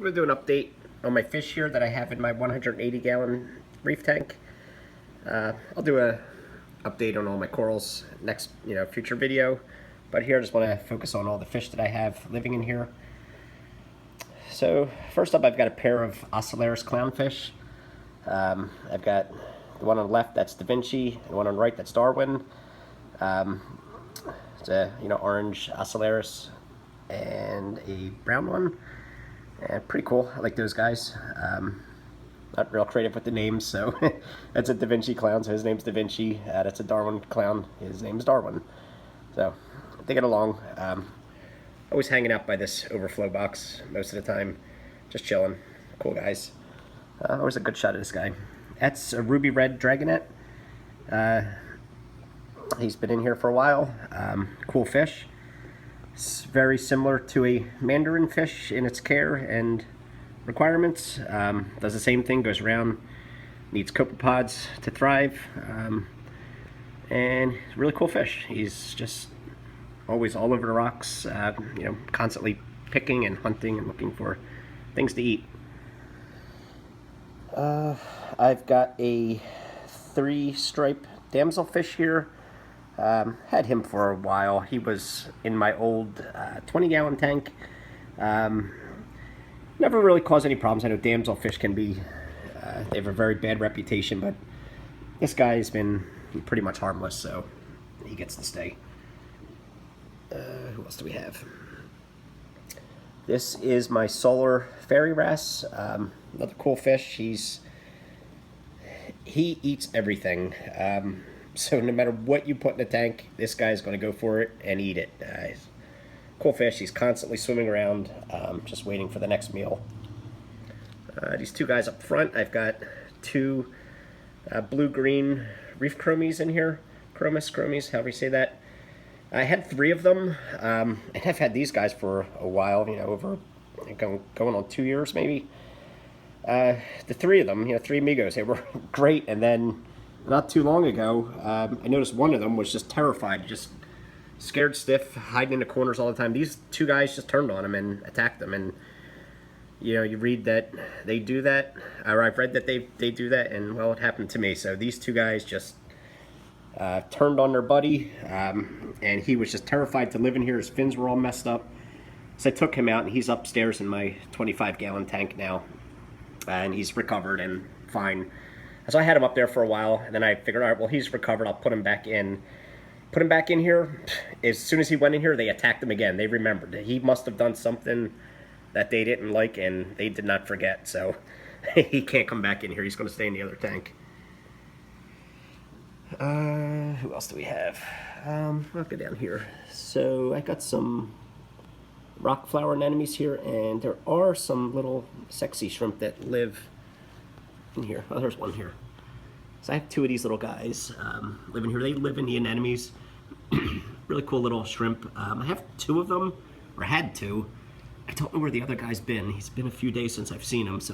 I'm going to do an update on my fish here that I have in my 180-gallon reef tank. I'll do a update on all my corals next, future video. But here I just want to focus on all the fish that I have living in here. So first up, I've got a pair of Ocellaris clownfish. I've got the one on the left, that's Da Vinci, and the one on the right, that's Darwin. It's a orange Ocellaris and a brown one. And pretty cool. I like those guys. Not real creative with the names, so that's a Da Vinci clown, so his name's Da Vinci. That's a Darwin clown, his name's Darwin. So they get along. Always hanging out by this overflow box most of the time, just chilling. Cool guys. Always a good shot of this guy. That's a ruby red dragonette. He's been in here for a while. Cool fish. It's very similar to a Mandarin fish in its care and requirements. Does the same thing, goes around, needs copepods to thrive, and really cool fish. He's just always all over the rocks, constantly picking and hunting and looking for things to eat. I've got a 3-stripe damselfish here. Had him for a while. He was in my old 20-gallon tank. Never really caused any problems. I know damselfish can be, they have a very bad reputation, but this guy's been pretty much harmless, so he gets to stay. Who else do we have? This is my solar fairy wrasse. Another cool fish. He eats everything. So no matter what you put in the tank, this guy's going to go for it and eat it. Cool fish. He's constantly swimming around, just waiting for the next meal. These two guys up front, I've got two blue-green reef chromies in here. Chromis, however you say that. I had 3 of them, and I've had these guys for a while, over going on 2 years maybe. The 3 of them, 3 amigos, they were great, and then not too long ago, I noticed one of them was just terrified, just scared stiff, hiding in the corners all the time. These 2 guys just turned on him and attacked them, and you read that they do that, or I've read that they do that, and well, it happened to me. So these 2 guys just turned on their buddy, and he was just terrified to live in here. His fins were all messed up, so I took him out, and he's upstairs in my 25-gallon tank now, and he's recovered and fine. So I had him up there for a while, and then I figured, all right, well, he's recovered, I'll put him back in. Put him back in here. As soon as he went in here, they attacked him again. They remembered. He must have done something that they didn't like, and they did not forget. So he can't come back in here. He's going to stay in the other tank. Who else do we have? I'll go down here. So I got some rock flower anemones here, and there are some little sexy shrimp that live in here. Oh, there's one here. So I have 2 of these little guys living here. They live in the anemones. Really cool little shrimp. I have 2 of them, or had 2. I don't know where the other guy's been. He's been a few days since I've seen him, so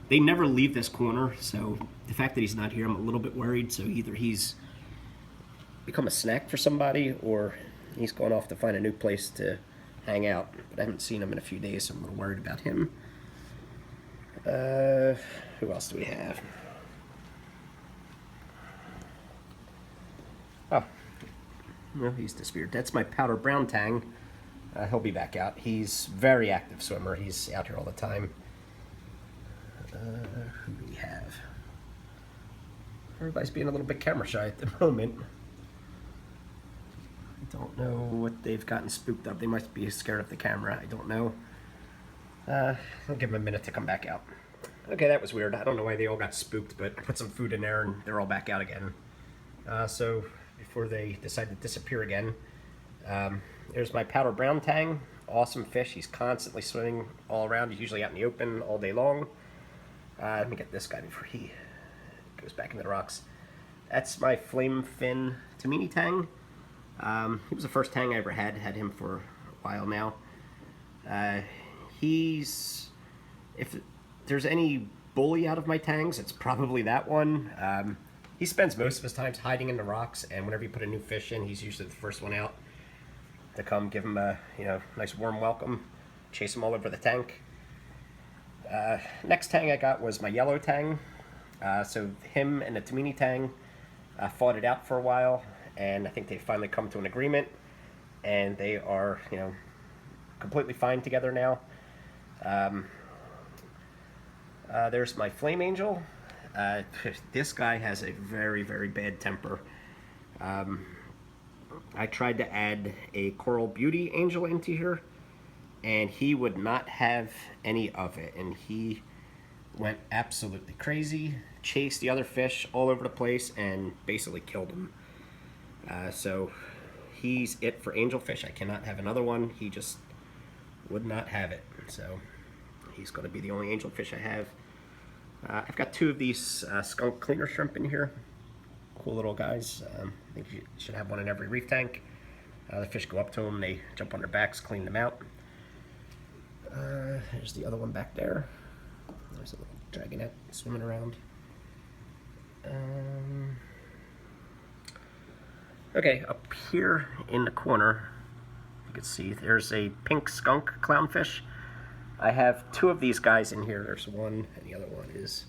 they never leave this corner, so the fact that he's not here, I'm a little bit worried. So either he's become a snack for somebody, or he's gone off to find a new place to hang out. But I haven't seen him in a few days, so I'm a little worried about him. Who else do we have? Oh, no, he's disappeared. That's my powder brown tang. He'll be back out. He's very active swimmer. He's out here all the time. Who do we have? Everybody's being a little bit camera shy at the moment. I don't know what they've gotten spooked of. They must be scared of the camera. I don't know. I'll give them a minute to come back out. Okay, that was weird. I don't know why they all got spooked, but I put some food in there and they're all back out again. So before they decide to disappear again, there's my powder brown tang. Awesome fish. He's constantly swimming all around. He's usually out in the open all day long. Let me get this guy before he goes back into the rocks. That's my flame fin tamini tang. He was the first tang I ever had. Had him for a while now. If there's any bully out of my tangs, it's probably that one. He spends most of his time hiding in the rocks, and whenever you put a new fish in, he's usually the first one out to come give him a nice warm welcome, chase him all over the tank. Next tang I got was my yellow tang. So him and the Tamini tang fought it out for a while, and I think they finally come to an agreement, and they are, you know, completely fine together now. There's my flame angel. This guy has a very, very bad temper. I tried to add a coral beauty angel into here, and he would not have any of it, and he went absolutely crazy, chased the other fish all over the place, and basically killed them. So he's it for angelfish. I cannot have another one. He just would not have it. So he's going to be the only angelfish I have. I've got 2 of these skunk cleaner shrimp in here. Cool little guys. I think you should have one in every reef tank. The fish go up to them, they jump on their backs, clean them out. There's the other one back there. There's a little dragonette swimming around. Okay, up here in the corner, you can see there's a pink skunk clownfish. I have 2 of these guys in here. There's one, and the other one is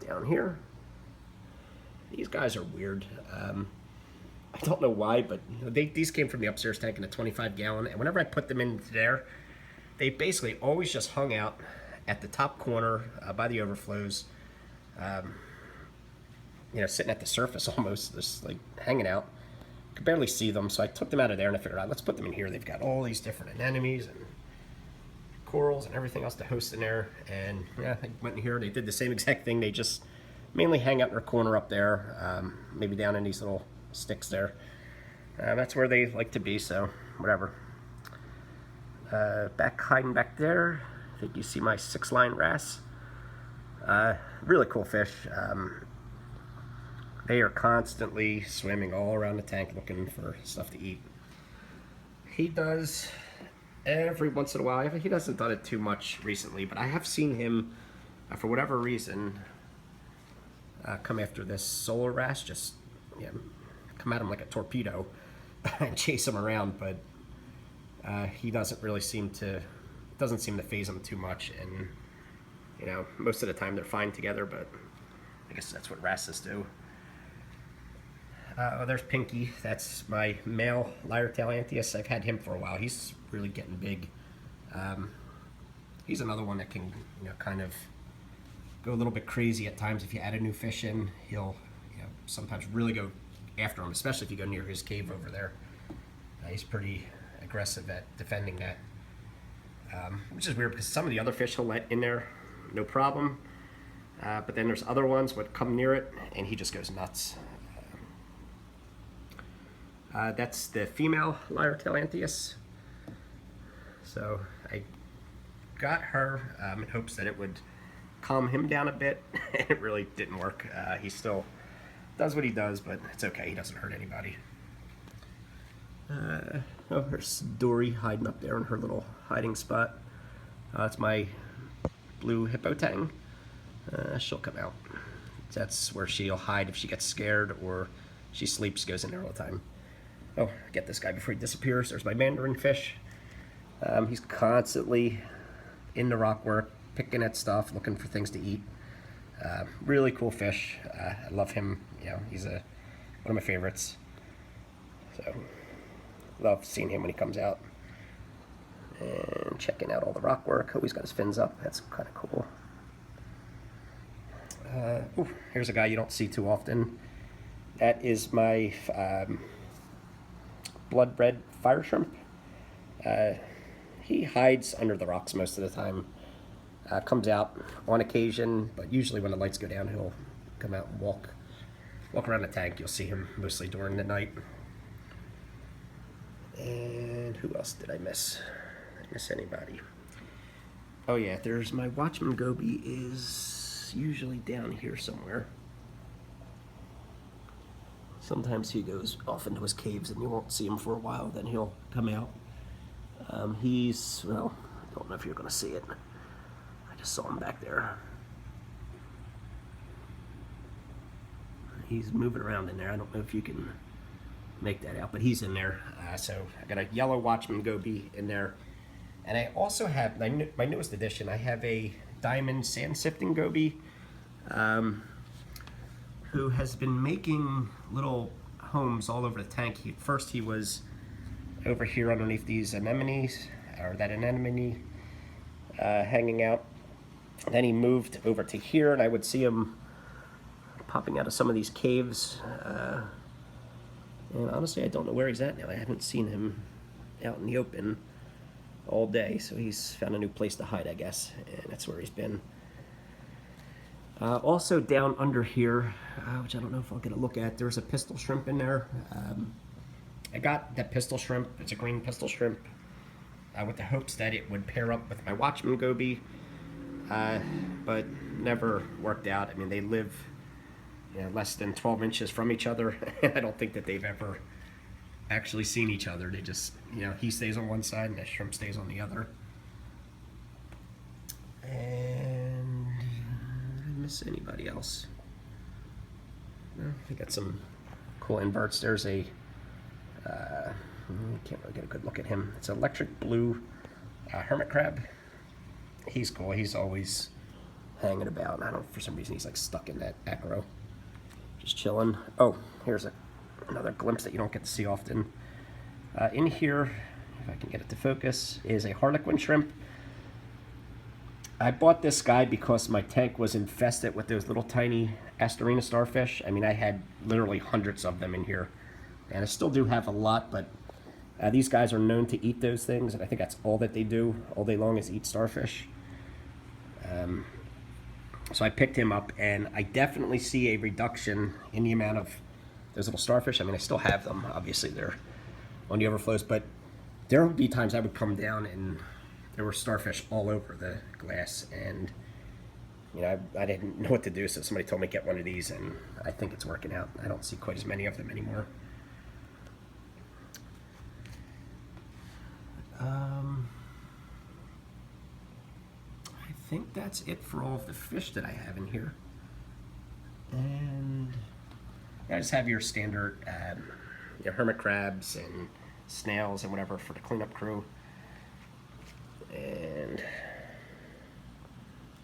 down here. These guys are weird. I don't know why, but these came from the upstairs tank in a 25-gallon, and whenever I put them in there, they basically always just hung out at the top corner by the overflows, you know, sitting at the surface almost, just like hanging out. Could barely see them, so I took them out of there and I figured out, let's put them in here. They've got all these different anemones and corals and everything else to host in there. And yeah, I went in here, they did the same exact thing. They just mainly hang out in their corner up there, maybe down in these little sticks there. That's where they like to be, so whatever. Hiding back there, I think you see my 6 Line Wrasse. Really cool fish. They are constantly swimming all around the tank looking for stuff to eat. He does every once in a while. He hasn't done it too much recently, but I have seen him, for whatever reason, come after this solar wrasse, just come at him like a torpedo and chase him around, but he doesn't seem to faze him too much, and you know, most of the time they're fine together, but I guess that's what wrasses do. Oh, there's Pinky. That's my male lyre-tail Anthias. I've had him for a while. He's really getting big. He's another one that can, you know, kind of go a little bit crazy at times. If you add a new fish in, he'll, you know, sometimes really go after him, especially if you go near his cave over there. He's pretty aggressive at defending that, which is weird because some of the other fish he'll let in there, no problem. But then there's other ones that come near it, and he just goes nuts. That's the female lyre-tail Anthias. So I got her in hopes that it would calm him down a bit. It really didn't work. He still does what he does, but it's okay. He doesn't hurt anybody. Oh, there's Dory hiding up there in her little hiding spot. That's my blue Hippo tang. She'll come out. That's where she'll hide if she gets scared or she sleeps, goes in there all the time. Oh, get this guy before he disappears. There's my Mandarin fish. He's constantly in the rock work, picking at stuff, looking for things to eat. Really cool fish. I love him. You know, he's one of my favorites. So, love seeing him when he comes out. And checking out all the rock work. Oh, he's got his fins up. That's kind of cool. Ooh, here's a guy you don't see too often. That is my blood red fire shrimp. He hides under the rocks most of the time. Comes out on occasion, but usually when the lights go down, he'll come out and walk around the tank. You'll see him mostly during the night. And who else did I miss? Did I miss anybody? Oh yeah, there's my Watchman Goby is usually down here somewhere. Sometimes he goes off into his caves and you won't see him for a while, then he'll come out. He's, well, I don't know if you're going to see it. I just saw him back there. He's moving around in there. I don't know if you can make that out, but he's in there. So I got a yellow Watchman Goby in there. And I also have my newest addition. I have a diamond sand sifting goby who has been making little homes all over the tank. First he was over here underneath these anemones, or that anemone hanging out. Then he moved over to here, and I would see him popping out of some of these caves. And honestly, I don't know where he's at now. I haven't seen him out in the open all day, so he's found a new place to hide, I guess, and that's where he's been. Also down under here, which I don't know if I'll get a look at, there's a pistol shrimp in there. I got that pistol shrimp, it's a green pistol shrimp, with the hopes that it would pair up with my Watchman goby, but never worked out. I mean, they live less than 12 inches from each other, and I don't think that they've ever actually seen each other. They just, he stays on one side and the shrimp stays on the other. And did I miss anybody else? No, we got some cool inverts. There's a, can't really get a good look at him. It's an electric blue hermit crab. He's cool. He's always hanging about. I don't, for some reason, he's like stuck in that acro. Just chilling. Oh, here's another glimpse that you don't get to see often. In here, if I can get it to focus, is a harlequin shrimp. I bought this guy because my tank was infested with those little tiny Astorina starfish. I mean, I had literally hundreds of them in here, and I still do have a lot, but these guys are known to eat those things, and I think that's all that they do all day long is eat starfish. So I picked him up, and I definitely see a reduction in the amount of those little starfish. I mean, I still have them. Obviously, they're on the overflows, but there would be times I would come down and there were starfish all over the glass, and I didn't know what to do, so somebody told me to get one of these, and I think it's working out. I don't see quite as many of them anymore. I think that's it for all of the fish that I have in here. And I just have your standard your hermit crabs and snails and whatever for the cleanup crew. And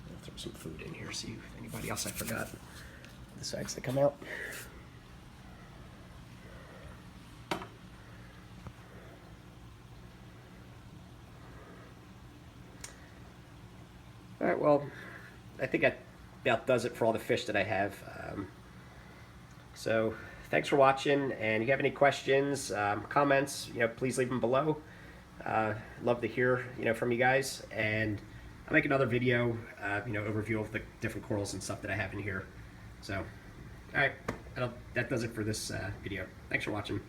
I'll throw some food in here, see if anybody else I forgot decides to come out. All right, well, I think that about does it for all the fish that I have. So thanks for watching, and if you have any questions, comments, please leave them below. Love to hear, from you guys, and I'll make another video, overview of the different corals and stuff that I have in here. So, all right, that does it for this video. Thanks for watching.